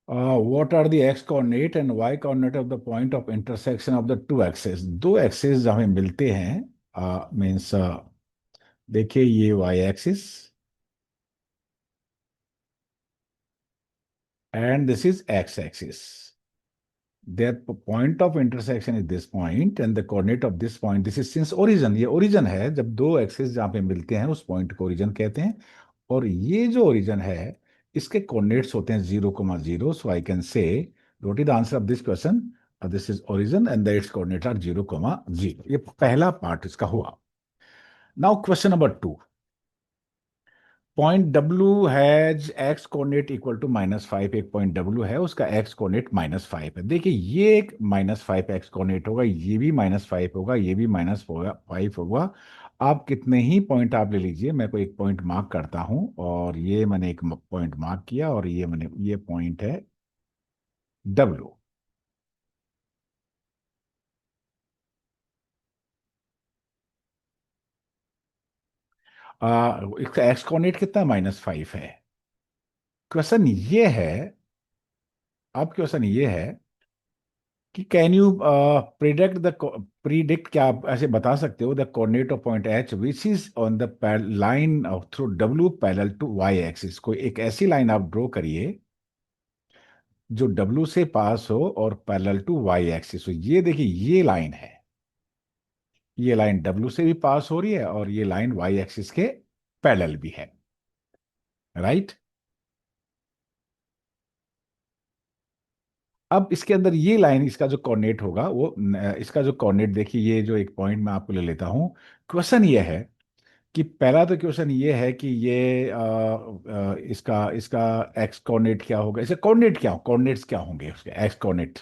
What are the x coordinate and y coordinate of the point of intersection of the two axes? दो access हमें मिलते हैं means देखिए ये y axis and this is x axis. Their point of intersection is this point and the coordinate of this point, this is since origin, ये origin है, जब दो एक्सिस जहाँ पे मिलते हैं उस पॉइंट को origin कहते हैं। और ये जो origin है इसके coordinates होते हैं 0,0, so I can say what is the answer of this question? This is origin and its coordinates are 0,0। ये पहला पार्ट इसका हुआ। Now question number 2। Point W has x coordinate equal to -5। एक point W है, उसका x coordinate -5 है। देखिए ये एक -5 एक्स कोऑर्डिनेट होगा, ये भी -5 होगा, ये भी -5 होगा। आप कितने ही पॉइंट आप ले लीजिए, मैं कोई एक पॉइंट मार्क करता हूं और ये मैंने एक पॉइंट मार्क किया और ये पॉइंट है W। इसका एक्स कोऑर्डिनेट कितना -5 है। क्वेश्चन ये है, अब क्वेश्चन ये है कि कैन यू प्रिडिक्ट, क्या आप ऐसे बता सकते हो the coordinate of point h which is on the line through डब्ल्यू पैरेलल टू वाई एक्सिस। कोई एक ऐसी लाइन आप ड्रॉ करिए जो डब्ल्यू से पास हो और पैरेलल टू वाई एक्सिस हो। ये देखिए ये लाइन है, ये लाइन डब्ल्यू से भी पास हो रही है और ये लाइन वाई एक्सिस के पैरेलल भी है, राइट। अब इसके अंदर ये लाइन, इसका जो कोऑर्डिनेट होगा वो इसका जो कोऑर्डिनेट देखिए, ये जो एक पॉइंट मैं आपको ले लेता हूं। क्वेश्चन ये है कि पहला तो क्वेश्चन ये है कि ये इसका इसका एक्स कोऑर्डिनेट क्या होगा, इसके कोऑर्डिनेट क्या, कोऑर्डिनेट्स क्या होंगे उसके, एक्स कोऑर्डिनेट,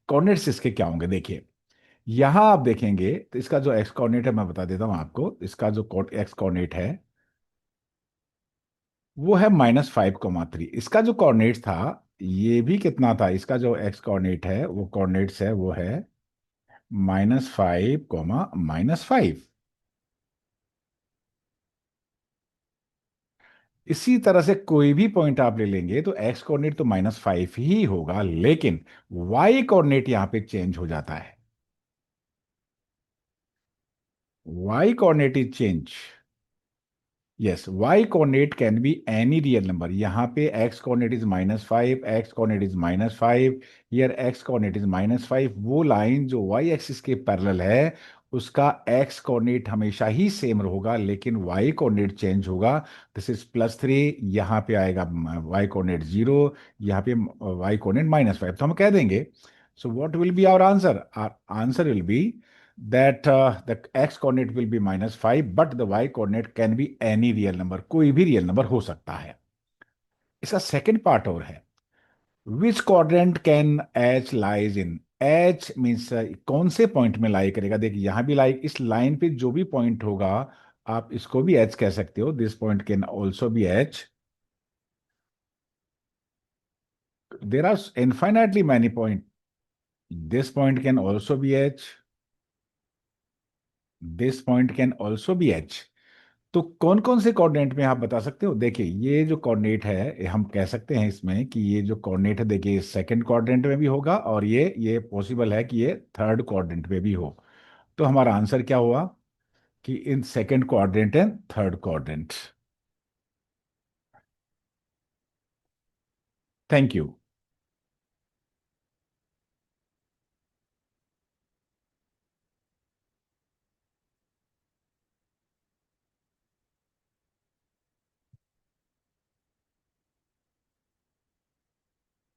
कोऑर्डिनेट्स इसके क्या होंगे। देखिए यहां आप देखेंगे तो इसका जो एक्स कोऑर्डिनेट है मैं बता देता हूं आपको, इसका जो एक्स कोऑर्डिनेट है वो है -5,3। इसका जो कोऑर्डिनेट था ये भी कितना था, इसका जो एक्स कोऑर्डिनेट है वो कोऑर्डिनेट्स है वो है -5,-5। इसी तरह से कोई भी पॉइंट आप ले लेंगे तो एक्स कोऑर्डिनेट तो -5 ही होगा, लेकिन वाई कोऑर्डिनेट यहां पे चेंज हो जाता है। Y coordinate is change. Yes, y coordinate can be any real number. यहाँ पे x coordinate is -5, x coordinate is -5, here x coordinate is -5। वो लाइन जो वाई एक्सिस के पैरेलल है उसका एक्स कोऑर्डिनेट हमेशा ही सेम होगा, लेकिन वाई कोऑर्डिनेट चेंज होगा। दिस इज +3, यहाँ पे आएगा वाई कोऑर्डिनेट 0, यहाँ पे वाई कोऑर्डिनेट -5। तो हम कह देंगे, so what will be our answer, answer will be that the x coordinate will be -5 but the y coordinate can be any real number, कोई भी रियल नंबर हो सकता है। इसका सेकंड पार्ट और है, विच quadrant can h lies in. h means कौन से पॉइंट में लाई करेगा। देखिए यहां भी लाई, इस लाइन पे जो भी पॉइंट होगा आप इसको भी h कह सकते हो, this point can also be h। There are infinitely many point, this point can also be h, this point can also be h। तो कौन कौन से कोऑर्डिनेट में आप बता सकते हो। देखिए ये जो कोऑर्डिनेट है हम कह सकते हैं इसमें कि ये जो कोऑर्डिनेट है देखिए सेकंड क्वाड्रेंट में भी होगा और ये पॉसिबल है कि ये थर्ड क्वाड्रेंट में भी हो। तो हमारा आंसर क्या हुआ कि in second quadrant and third quadrant. Thank you.